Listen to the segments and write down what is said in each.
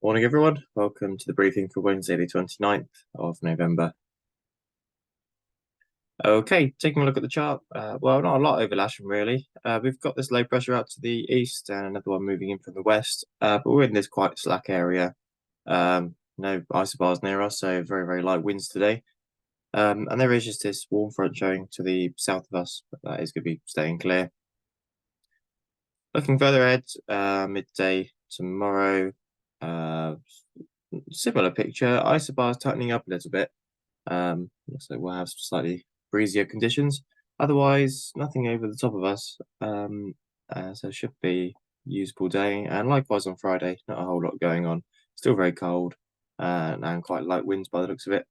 Morning, everyone. Welcome to the briefing for Wednesday, the 29th of November. Okay, taking a look at the chart. Well, not a lot over Lasham, really. We've got this low pressure out to the east and another one moving in from the west, but we're in this quite slack area. No isobars near us, so very, very light winds today. And there is just this warm front showing to the south of us, but that is going to be staying clear. Looking further ahead, midday tomorrow, similar picture. Isobars tightening up a little bit. Looks like we'll have slightly breezier conditions. Otherwise, nothing over the top of us. So it should be usable day. And likewise on Friday, not a whole lot going on. Still very cold and quite light winds by the looks of it.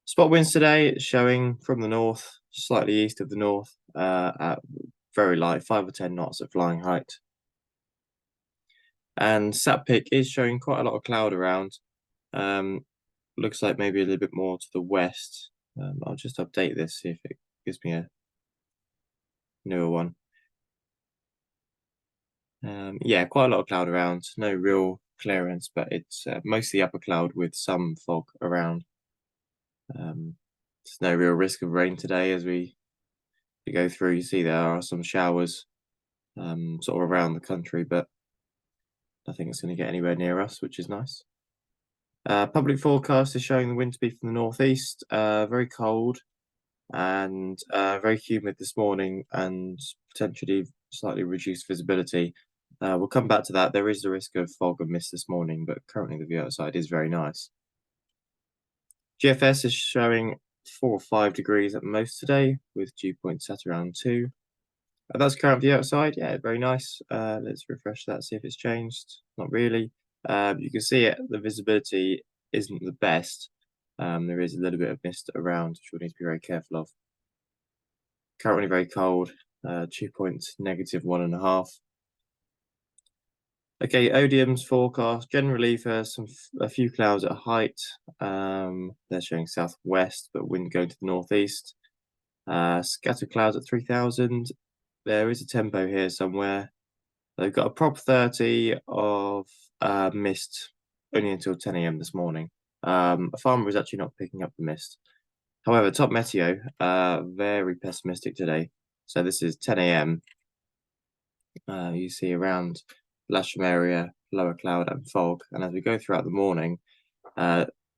Spot winds today showing from the north, slightly east of the north, at very light, 5 or 10 knots at flying height. And Satpic is showing quite a lot of cloud around. Looks like maybe a little bit more to the west. I'll just update this, see if it gives me a newer one. Yeah, quite a lot of cloud around. No real clearance, but it's mostly upper cloud with some fog around. There's no real risk of rain today as we go through. You see there are some showers sort of around the country, but nothing that's going to get anywhere near us, which is nice. Public forecast is showing the wind to be from the northeast, very cold and very humid this morning and potentially slightly reduced visibility. We'll come back to that. There is the risk of fog and mist this morning, but currently the view outside is very nice. GFS is showing 4 or 5 degrees at most today, with dew points at around 2. That's current view outside. Yeah, very nice. Let's refresh that, see if it's changed. Not really. You can see it. The visibility isn't the best. There is a little bit of mist around, which we'll need to be very careful of. Currently very cold. Dew points -1.5. Okay, Odium's forecast generally for a few clouds at height. They're showing southwest, but wind going to the northeast. Scattered clouds at 3,000. There is a tempo here somewhere. They've got a prop 30 of mist only until 10 a.m. this morning. A farmer is actually not picking up the mist. However, Top Meteo, very pessimistic today. So this is 10 a.m. You see around Lasham area, lower cloud and fog. And as we go throughout the morning,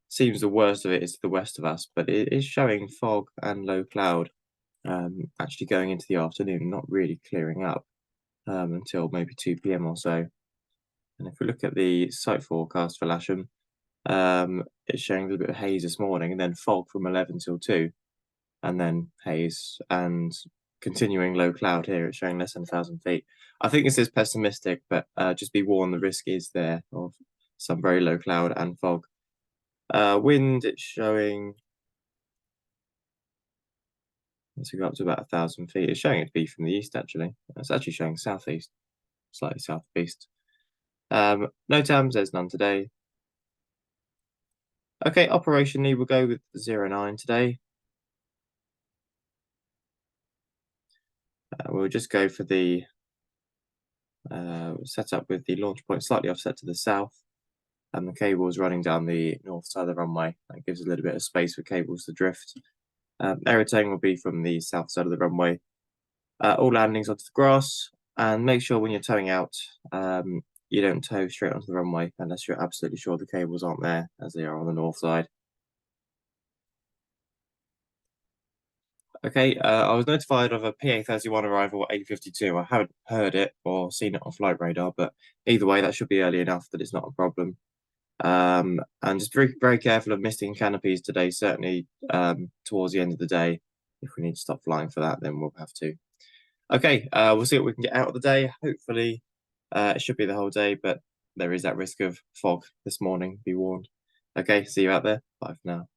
seems the worst of it is to the west of us, but it is showing fog and low cloud actually going into the afternoon, not really clearing up until maybe 2 p.m. or so. And if we look at the site forecast for Lasham, it's showing a little bit of haze this morning and then fog from 11 till 2, and then haze and continuing low cloud here. It's showing less than 1,000 feet. I think this is pessimistic, but just be warned, the risk is there of some very low cloud and fog. Wind, it's showing, as we go up to about 1,000 feet, it's showing it to be from the east, actually. It's actually showing southeast, slightly southeast. No TAMs, there's none today. Okay, operationally, we'll go with 09 today. We'll just go for the setup with the launch point slightly offset to the south, and the cables running down the north side of the runway. That gives a little bit of space for cables to drift. Aerotain will be from the south side of the runway. All landings onto the grass, and make sure when you're towing out, you don't tow straight onto the runway unless you're absolutely sure the cables aren't there, as they are on the north side. Okay, I was notified of a PA31 arrival at 8:52. I haven't heard it or seen it on flight radar, but either way, that should be early enough that it's not a problem. And just very, very careful of missing canopies today, certainly towards the end of the day. If we need to stop flying for that, then we'll have to. Okay, we'll see what we can get out of the day. Hopefully, it should be the whole day, but there is that risk of fog this morning, be warned. Okay, see you out there. Bye for now.